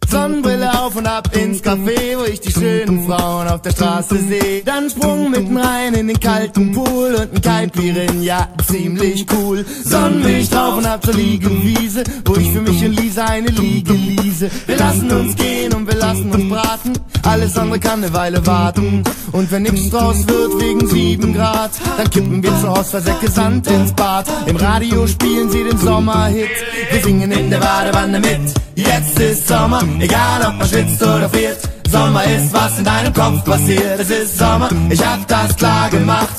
Sonnenbrille auf und ab ins Café, wo ich die schönen Frauen auf der Straße sehe. Dann Sprung mitten rein in den kalten Pool und ein Caipirin, ja, ziemlich cool. Sonnenlicht drauf und ab zur Liegewiese, wo ich für mich und Lisa eine Liege liese. Wir lassen uns gehen und wir lassen uns braten, alles andere kann eine Weile warten. Und wenn nichts draus wird wegen 7 Grad, dann kippen wir zu Hause Versäcke Sand ins Bad. Im Radio spielen sie den Sommerhit, wir singen in der Badewanne mit. Jetzt ist Sommer, egal ob man schwitzt oder friert. Sommer ist, was in deinem Kopf passiert. Es ist Sommer, ich hab das klar gemacht.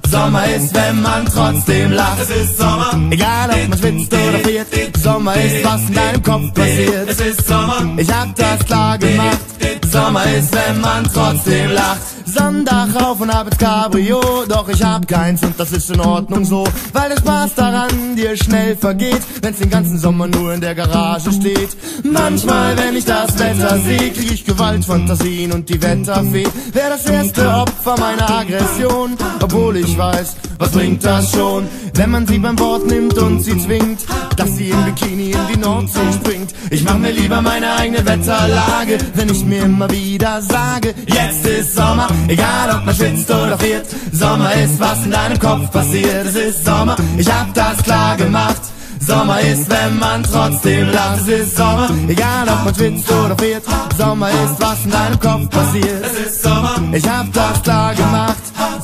Sommer ist, wenn man trotzdem lacht. Es ist Sommer, egal ob man schwitzt oder friert. Sommer ist, was in deinem Kopf passiert. Es ist Sommer, ich hab das klar gemacht. Sommer ist, wenn man trotzdem lacht. Sonntag rauf und ab ins Cabrio, doch ich hab keins und das ist in Ordnung so, weil der Spaß daran dir schnell vergeht, wenn's den ganzen Sommer nur in der Garage steht. Manchmal, wenn ich das Wetter seh, krieg ich Gewaltfantasien und die Wetterfee wär das erste Opfer meiner Aggression, obwohl ich weiß, was bringt das schon, wenn man sie beim Wort nimmt und sie zwingt, dass sie im Bikini in die Nordsee springt. Ich mach mir lieber meine eigene Wetterlage, wenn ich mir immer wieder sage, jetzt ist Sommer, egal ob man schwitzt oder friert. Sommer ist, was in deinem Kopf passiert. Es ist Sommer, ich hab das klar gemacht. Sommer ist, wenn man trotzdem lacht. Es ist Sommer, egal ob man schwitzt oder friert. Sommer ist, was in deinem Kopf passiert. Es ist Sommer, ich hab das klar gemacht.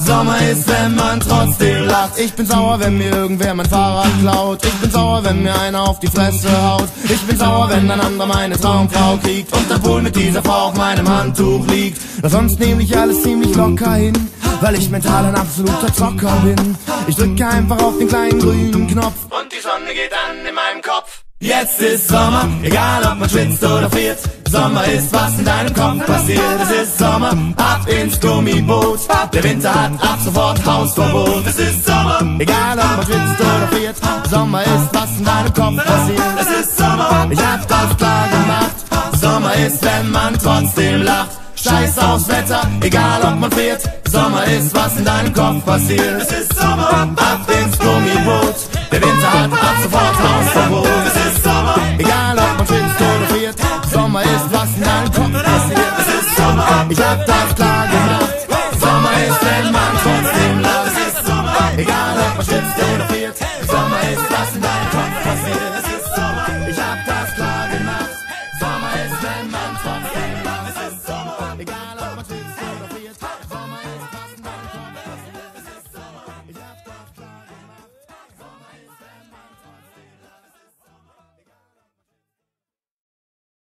Sommer ist, wenn man trotzdem lacht. Ich bin sauer, wenn mir irgendwer mein Fahrrad klaut. Ich bin sauer, wenn mir einer auf die Fresse haut. Ich bin sauer, wenn ein anderer meine Traumfrau kriegt und der Pool mit dieser Frau auf meinem Handtuch liegt. Doch sonst nehm ich alles ziemlich locker hin, weil ich mental ein absoluter Zocker bin. Ich drücke einfach auf den kleinen grünen Knopf und die Sonne geht an in meinem Kopf. Jetzt ist Sommer, egal ob man schwitzt oder friert. Sommer ist, was in deinem Kopf passiert. Es ist Sommer, ab ins Gummiboot. Der Winter hat ab sofort Hausverbot. Es ist Sommer, egal ob man schwitzt oder friert. Sommer ist, was in deinem Kopf passiert. Es ist Sommer, ich hab das klar gemacht. Sommer ist, wenn man trotzdem lacht. Scheiß aufs Wetter, egal ob man friert. Sommer ist, was in deinem Kopf passiert. Es ist Sommer, ab ins Gummiboot. Der Winter hat ab sofort Hausverbot. Es ist Sommer, egal ob man schwitzt oder friert. Sommer ist, was in deinem Kopf passiert. Es ist Sommer, ich hab das klar gemacht. Sommer ist, wenn man trotzdem lacht. Es ist Sommer, egal ob man schwitzt oder friert.